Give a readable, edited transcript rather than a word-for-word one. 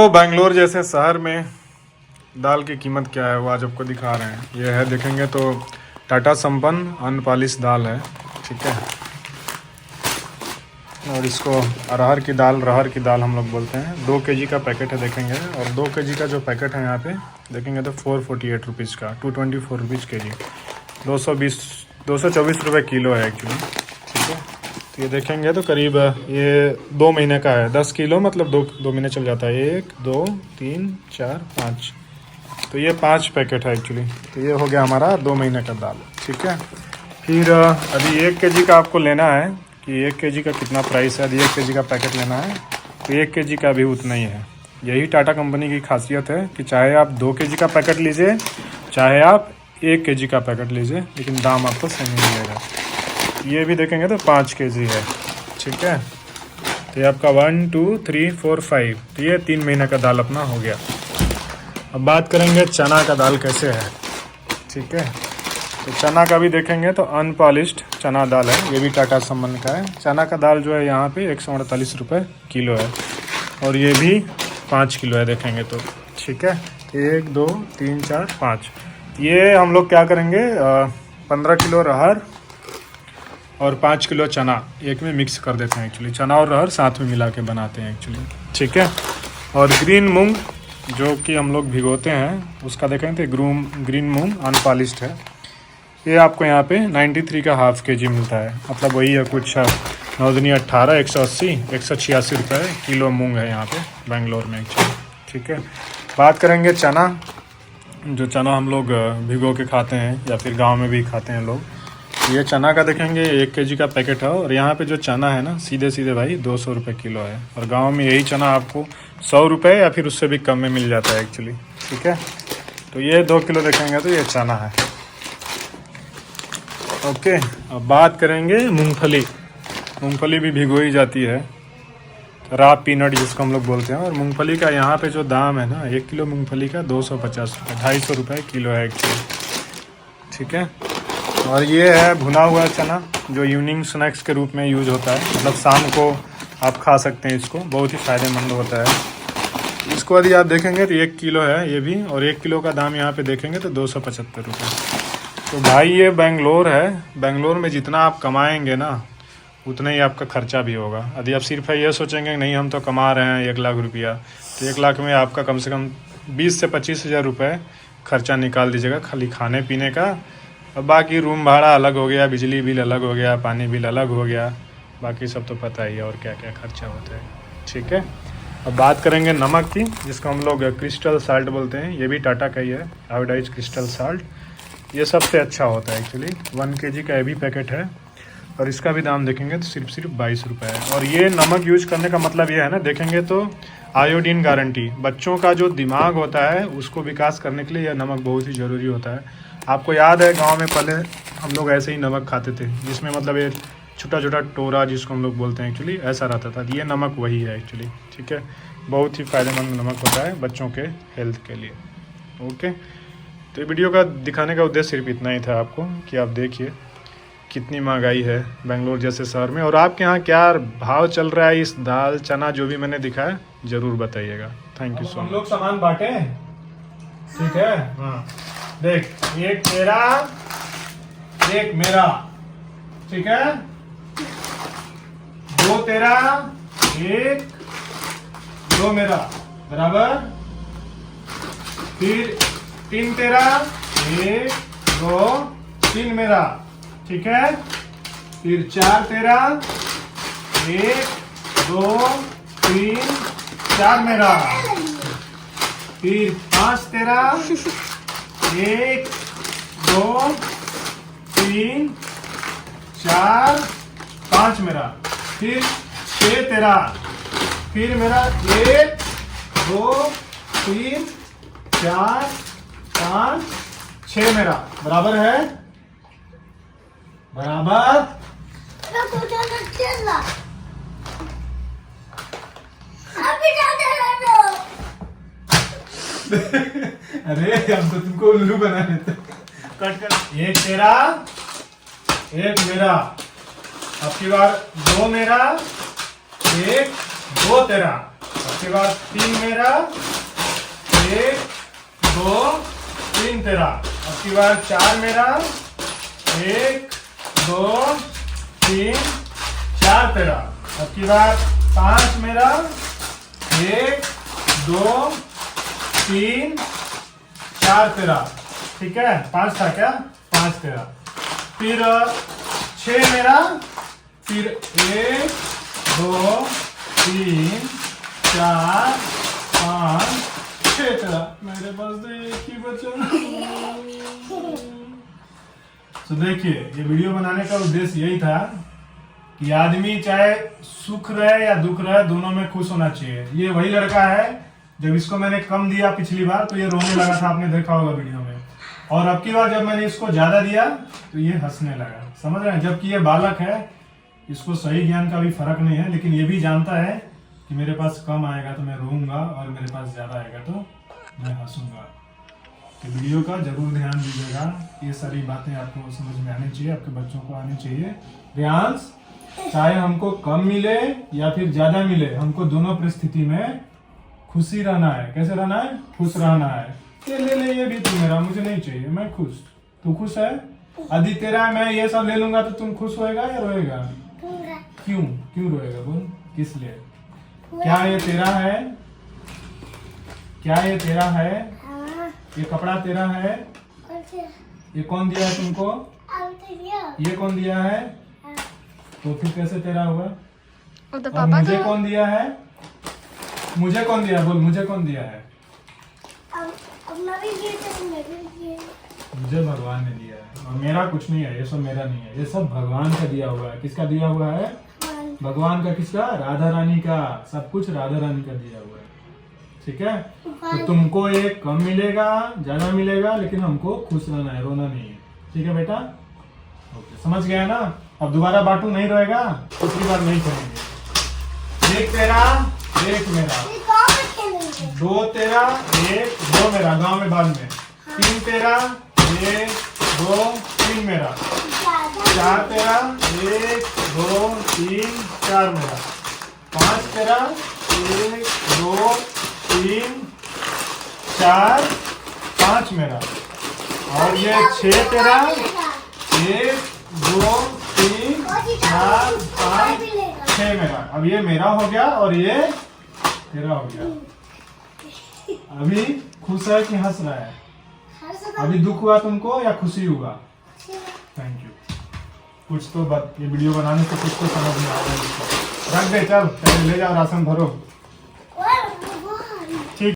बेंगलोर जैसे शहर में दाल की कीमत क्या है वो आज आपको दिखा रहे हैं। ये है, देखेंगे तो टाटा संपन्न अनपॉलिश दाल है, ठीक है। और इसको रहर की दाल हम लोग बोलते हैं। 2 केजी का पैकेट है, देखेंगे। और 2 केजी का जो पैकेट है यहाँ पे देखेंगे तो 448 रुपीज़ का, 224 रुपीज़ के जी, 224 रुपये किलो है एक्चुअली, ठीक है। तो ये देखेंगे तो करीब ये 2 महीने का है। 10 किलो मतलब दो महीने चल जाता है। 1 2 3 4 5, तो ये 5 पैकेट है एक्चुअली। तो ये हो गया हमारा 2 महीने का दाल, ठीक है। फिर अभी 1 केजी का आपको लेना है कि 1 केजी का कितना प्राइस है। यदि 1 केजी का पैकेट लेना है तो 1 केजी का भी उतना ही है। यही टाटा कंपनी की खासियत है कि चाहे आप 2 केजी का पैकेट लीजिए, चाहे आप 1 केजी का पैकेट लीजिए, लेकिन दाम आपको सेम ही मिलेगा। ये भी देखेंगे तो 5 केजी है, ठीक है। तो ये आपका 1 2 3 4 5, तो ये 3 महीने का दाल अपना हो गया। अब बात करेंगे चना का दाल कैसे है, ठीक है। तो चना का भी देखेंगे तो अनपॉलिश्ड चना दाल है, ये भी टाटा संपन्न का है। चना का दाल जो है यहाँ पे 148 रुपये किलो है, और ये भी 5 किलो है, देखेंगे तो, ठीक है। 1 2 3 4 5, ये हम लोग क्या करेंगे, 15 किलो रहर और 5 किलो चना एक में मिक्स कर देते हैं एक्चुअली। चना और रहर साथ में मिला के बनाते हैं एक्चुअली, ठीक है। और ग्रीन मूंग जो कि हम लोग भिगोते हैं, उसका देखें तो ग्रीन मूंग अनपॉलिश्ड है। ये आपको यहाँ पे 93 का हाफ केजी मिलता है, मतलब वही है कुछ 9 दूनी 18, 180, 186 रुपये किलो मूंग है यहाँ पे बेंगलोर में एक्चुअली, ठीक है। बात करेंगे चना, जो चना हम लोग भिगो के खाते हैं या फिर गांव में भी खाते हैं लोग। ये चना का देखेंगे 1 केजी का पैकेट है, और यहाँ पे जो चना है ना, सीधे भाई 200 रुपये किलो है। और गांव में यही चना आपको 100 रुपये या फिर उससे भी कम में मिल जाता है एक्चुअली, ठीक है। तो ये 2 किलो देखेंगे तो ये चना है, ओके। अब बात करेंगे मूंगफली भी भिगोई जाती है, रॉ पीनट जिसको हम लोग बोलते हैं। और मूंगफली का यहाँ पे जो दाम है ना, 1 किलो मूंगफली का 250 रुपये, 250 रुपये किलो है एक्चुअली, ठीक है। और ये है भुना हुआ चना, जो इवनिंग स्नैक्स के रूप में यूज होता है, मतलब शाम को आप खा सकते हैं इसको, बहुत ही फ़ायदेमंद होता है। इसको यदि आप देखेंगे तो 1 किलो है ये भी, और 1 किलो का दाम यहाँ पे देखेंगे तो 275 रुपये। तो भाई ये बेंगलोर है, बेंगलोर में जितना आप कमाएंगे ना उतना ही आपका खर्चा भी होगा। यदि आप सिर्फ ये सोचेंगे नहीं हम तो कमा रहे हैं 1 लाख रुपया, तो 1 लाख में आपका कम से कम 20 से 25 हज़ार रुपये खर्चा निकाल दीजिएगा खाली खाने पीने का। और बाकी रूम भाड़ा अलग हो गया, बिजली बिल अलग हो गया, पानी बिल अलग हो गया, बाकी सब तो पता ही है और क्या क्या खर्चा होता है, ठीक है। अब बात करेंगे नमक की, जिसको हम लोग क्रिस्टल साल्ट बोलते हैं। ये भी टाटा का ही है, आयोडाइज क्रिस्टल साल्ट। ये सबसे अच्छा होता है एक्चुअली। 1 केजी का ये भी पैकेट है, और इसका भी दाम देखेंगे तो सिर्फ 22 रुपये है। और ये नमक यूज करने का मतलब ये है ना, देखेंगे तो आयोडीन गारंटी। बच्चों का जो दिमाग होता है उसको विकास करने के लिए यह नमक बहुत ही ज़रूरी होता है। आपको याद है गांव में पहले हम लोग ऐसे ही नमक खाते थे, जिसमें मतलब ये छोटा छोटा टोरा जिसको हम लोग बोलते हैं एक्चुअली, ऐसा रहता था। ये नमक वही है एक्चुअली, ठीक है। बहुत ही फ़ायदेमंद नमक होता है बच्चों के हेल्थ के लिए, ओके। तो वीडियो का दिखाने का उद्देश्य सिर्फ इतना ही था आपको, कि आप देखिए कितनी महंगाई है बेंगलोर जैसे शहर में। और आपके यहाँ क्या भाव चल रहा है इस दाल चना जो भी मैंने दिखाया, ज़रूर बताइएगा। Thank you so much. हम लोग सामान बांटे, ठीक है। हाँ देख, 1 तेरा 1 मेरा, ठीक है। 2 तेरा 1 2 मेरा, बराबर। फिर 3 तेरा 1 2 3 मेरा, ठीक है। फिर 4 तेरा 1 2 3 4 मेरा। फिर 5 तेरा 1 2 3 4 5 मेरा। फिर 6 तेरा, फिर मेरा 1 2 3 4 5 6 मेरा, बराबर है, बराबर। अरे हम तो तुमको उल्लू बना देते। कट कर। 1 तेरा 1 मेरा, अब की बार 2 मेरा 1 2 तेरा, उसके बाद 3 मेरा, 1 2 3 तेरा। उसके बाद 4 मेरा, 1 2 3 4 तेरा। उसके बाद 5 मेरा, 1 2 3 4 तेरा। ठीक है, 5 था क्या? 5 तेरा। फिर 6 मेरा, फिर 1 2 3 4 5 6 तेरा। मेरे पास तो एक ही बचा। तो देखिए, ये वीडियो बनाने का उद्देश्य यही था कि आदमी चाहे सुख रहे या दुख रहे, दोनों में खुश होना चाहिए। ये वही लड़का है, जब इसको मैंने कम दिया पिछली बार तो ये रोने लगा था, आपने देखा होगा वीडियो में। और अब की बार जब मैंने इसको ज्यादा दिया तो ये हंसने लगा। समझ रहे हैं? जबकि ये बालक है, इसको सही ज्ञान का भी फर्क नहीं है, लेकिन ये भी जानता है कि मेरे पास कम आएगा तो मैं रोऊंगा और मेरे पास ज्यादा आएगा तो मैं हंसूंगा। तो वीडियो का जरूर ध्यान दीजिएगा। ये सारी बातें आपको समझ में आनी चाहिए, आपके बच्चों को आनी चाहिए। रियांश, चाहे हमको कम मिले या फिर ज्यादा मिले, हमको दोनों परिस्थिति में खुशी रहना है। कैसे रहना है? खुश रहना है। ये ले ले, ये भी तू मेरा, मुझे नहीं चाहिए, मैं खुश। तू खुश है? यदि तेरा मैं ये सब ले लूंगा तो तुम खुश होएगा या रोएगा? क्यों क्यों रोएगा? बोल, किस लिए? क्या ये तेरा है? क्या ये तेरा है? ये कपड़ा तेरा है? ये कौन दिया है तुमको? ये कौन दिया है? तो फिर कैसे तेरा हुआ? तो पापा मुझे कौन दिया है? मुझे कौन दिया? बोल, मुझे कौन दिया है? मुझे भगवान ने दिया है, और मेरा कुछ नहीं है। ये सब मेरा नहीं है, ये सब भगवान का दिया हुआ है। किसका दिया हुआ है? भगवान का। किसका? राधा रानी का। सब कुछ राधा रानी का दिया हुआ है। ठीक है, तो तुमको ये कम मिलेगा, ज्यादा मिलेगा, लेकिन हमको खुश रहना है, रोना नहीं है। ठीक है बेटा? ओके, समझ गया ना? अब दोबारा बांटू नहीं रहेगा, दूसरी बार नहीं करेंगे। 1 तेरा, 1 मेरा, 2 तेरा, 1 2 मेरा, गांव में बाद में। 3 तेरा, 1 2 3 मेरा। 4 तेरा, 1 2 3 4 मेरा। 5 तेरा, 1 2 3 4 5 मेरा। और ये 6 तेरा, 1 2 3 4 5 6 मेरा। अब ये मेरा हो गया और ये तेरा हो गया। अभी खुश है कि हंस रहा है? अभी दुख हुआ तुमको या खुशी हुआ? Thank you. कुछ तो बात, ये वीडियो बनाने से कुछ तो समझ में आ रहा है। रख दे, चल ले जाओ, राशन भरो।